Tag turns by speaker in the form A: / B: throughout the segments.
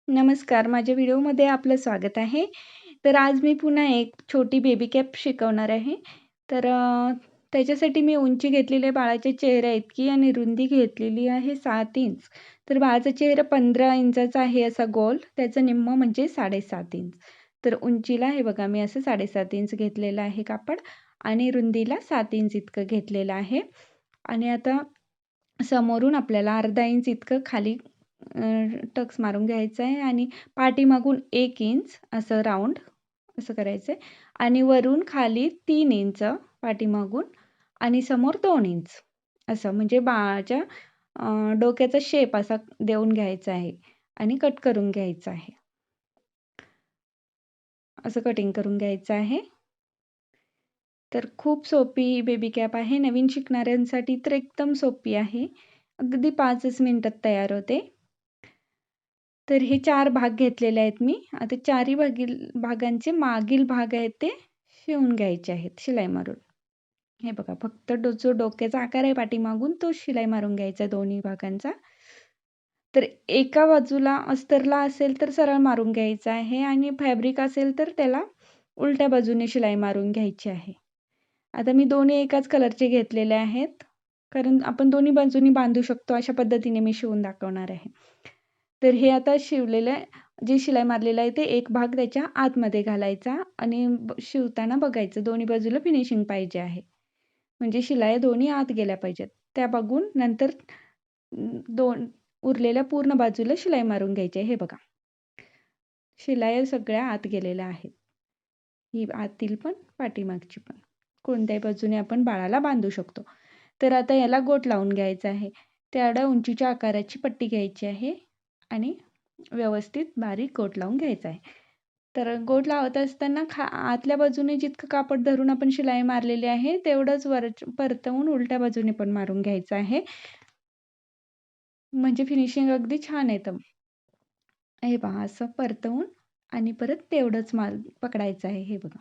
A: नमस्कार, माझ्या व्हिडिओमध्ये आपलं स्वागत आहे. तर आज मी पुन्हा एक छोटी बेबी कॅप शिकवणार आहे. तर त्याच्यासाठी मी उंची घेतलेली आहे बाळाच्या चेहऱ्या इतकी आणि रुंदी घेतलेली आहे 7 इंच. तर बाळाचा चेहरा 15 इंचाचा आहे असा गोल, त्याचं निम्मं म्हणजे 7.5 इंच. तर उंचीला हे बघा मी असं 7.5 इंच घेतलेलं आहे कापड आणि रुंदीला 7 इंच इतकं घेतलेलं आहे. आणि आता समोरून आपल्याला अर्धा इंच इतकं खाली टक्स मारून घ्यायचं आहे आणि पाठीमागून 1 इंच असं राउंड असं करायचं आहे आणि वरून खाली 3 इंच पाठीमागून आणि समोर 2 इंच असं म्हणजे बाळाच्या डोक्याचा शेप असा देऊन घ्यायचा आहे आणि कट करून घ्यायचं आहे. असं कटिंग करून घ्यायचं आहे. तर खूप सोपी ही बेबी कॅप आहे. नवीन शिकणाऱ्यांसाठी तर एकदम सोपी आहे. अगदी 5च मिनिटात तयार होते. तर हे 4 भाग घेतलेले आहेत मी. आता चारही भागांचे मागील भाग आहेत ते शिवून घ्यायचे आहेत शिलाई मारून. हे बघा फक्त जो डोक्याचा आकार आहे पाठीमागून तो शिलाई मारून घ्यायचा आहे दोन्ही भागांचा. तर एका बाजूला अस्तरला असेल तर सरळ मारून घ्यायचा आहे आणि फॅब्रिक असेल तर त्याला उलट्या बाजूने शिलाई मारून घ्यायची आहे. आता मी दोन्ही एकाच कलरचे घेतलेले आहेत. कारण आपण दोन्ही बाजूनी बांधू शकतो अशा पद्धतीने मी शिवून दाखवणार आहे. तर हे आता शिवलेलं जे शिलाई मारलेलं आहे ते एक भाग त्याच्या आतमध्ये घालायचा आणि शिवताना बघायचं दोन्ही बाजूला फिनिशिंग पाहिजे आहे. म्हणजे शिलाई दोन्ही आत गेल्या पाहिजेत. त्या बघून नंतर दोन उरलेल्या पूर्ण बाजूला शिलाई मारून घ्यायची आहे. हे बघा. शिलाई सगळ्या आत गेलेल्या आहेत. ही आतील पण पाठीमागची पण. कोणत्याही बाजूने आपण बाळाला बांधू शकतो. तर आता याला गोट लावून घ्यायचा आहे. तेवढ्या उंचीच्या आकाराची पट्टी घ्यायची आहे आणि व्यवस्थित बारीक गोट लावून घ्यायचा आहे. तर गोट लावत असताना आतल्या बाजूने जितकं कापड धरून आपण शिलाई मारलेली आहे तेवढंच परतवून उलट्या बाजूने पण मारून घ्यायचं आहे. म्हणजे फिनिशिंग अगदी छान येतं. हे पहा असं परतवून आणि परत तेवढंच पकडायचं आहे. हे बघा.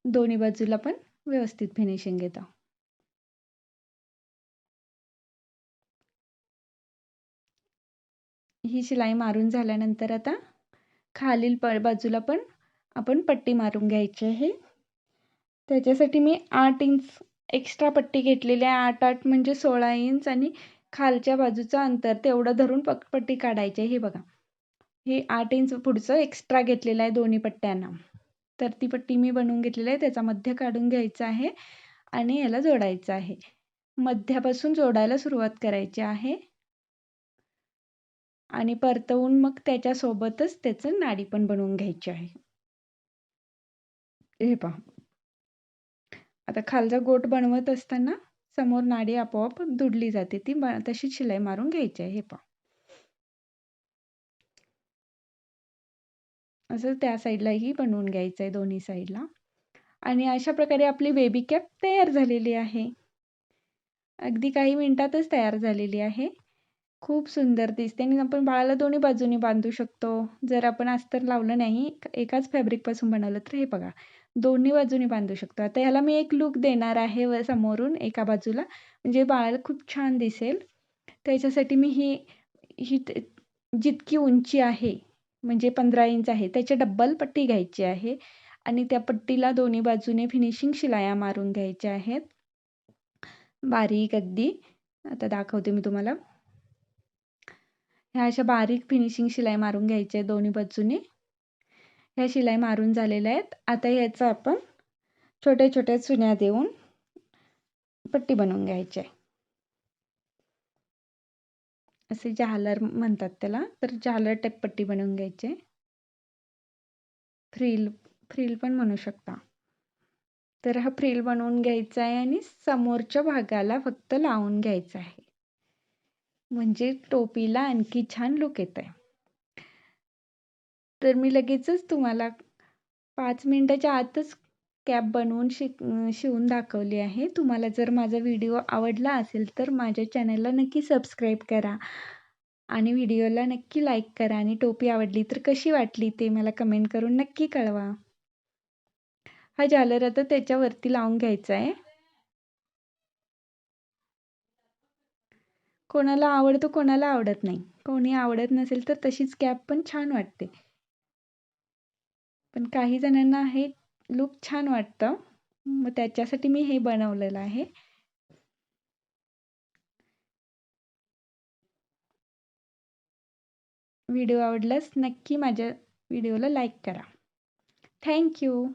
A: दोन्ही बाजूला पण व्यवस्थित फिनिशिंग येतं. ही शिलाई मारून झाल्यानंतर आता खालील बाजूला पण आपण पट्टी मारून घ्यायची आहे. त्याच्यासाठी मी 8 इंच एक्स्ट्रा पट्टी घेतलेली आहे. 8 म्हणजे 16 इंच आणि खालच्या बाजूचं अंतर तेवढं धरून पट्टी काढायची आहे. हे बघा. हे 8 इंच पुढचं एक्स्ट्रा घेतलेलं आहे दोन्ही पट्ट्यांना. तर ती पट्टी मी बनवून घेतलेली आहे. त्याचा मध्य काढून घ्यायचा आहे आणि याला जोडायचं आहे. मध्यापासून जोडायला सुरुवात करायची आहे. आणि परतवून मग त्याच्यासोबतच त्याचं नाडी पण बनवून घ्यायची आहे. हे पहा. आता खालचा गोट बनवत असताना समोर नाडी आपोआप दुडली जाते. ती तशीच शिलाई मारून घ्यायची आहे. हे पहा. असं त्या साईडलाही बनवून घ्यायचं आहे दोन्ही साईडला. आणि अशा प्रकारे आपली बेबी कॅप तयार झालेली आहे. अगदी काही मिनिटातच तयार झालेली आहे. खूप सुंदर दिसते आणि आपण बाळाला दोन्ही बाजूनी बांधू शकतो. जर आपण अस्तर लावलं नाही, एकाच फॅब्रिकपासून बनवलं तर हे बघा, दोन्ही बाजूनी बांधू शकतो. आता ह्याला मी एक लूक देणार आहे समोरून एका बाजूला, म्हणजे बाळाला खूप छान दिसेल. त्याच्यासाठी मी ही ही जितकी उंची आहे, म्हणजे 15 इंच आहे, त्याच्या डबल पट्टी घ्यायची आहे आणि त्या पट्टीला दोन्ही बाजूने फिनिशिंग शिलाया मारून घ्यायच्या आहेत. बारीक अगदी. आता दाखवते मी तुम्हाला. ह्या अशा बारीक फिनिशिंग शिलाई मारून घ्यायच्या आहे दोन्ही बाजूने. ह्या शिलाई मारून झालेल्या आहेत. आता ह्याचं आपण छोट्या छोट्या चुन्या देऊन पट्टी बनवून घ्यायची आहे. असे झालर म्हणतात त्याला. तर झालर टाईप पट्टी बनवून घ्यायची आहे. फ्रिल पण म्हणू शकता. तर हा फ्रिल बनवून घ्यायचा आहे आणि समोरच्या भागाला फक्त लावून घ्यायचा आहे. म्हणजे टोपीला आणखी छान लूक येत आहे. तर मी लगेचच तुम्हाला 5 मिनिटाच्या आतच कॅप बनवून शिवून दाखवली आहे. तुम्हाला जर माझा व्हिडिओ आवडला असेल तर माझ्या चॅनलला नक्की सबस्क्राईब करा आणि व्हिडिओला नक्की लाईक करा आणि टोपी आवडली तर कशी वाटली ते मला कमेंट करून नक्की कळवा. हा झालर आता त्याच्यावरती लावून घ्यायचा आहे. कोणाला आवडतो, कोणाला आवडत नाही. कोणी आवडत नसेल तर तशीच कॅप पण छान वाटते. पण काही जणांना हे लूक छान वाटतं. मग त्याच्यासाठी मी हे बनवलेलं आहे. व्हिडिओ आवडल्यास नक्की माझ्या व्हिडिओला लाईक करा. Thank you.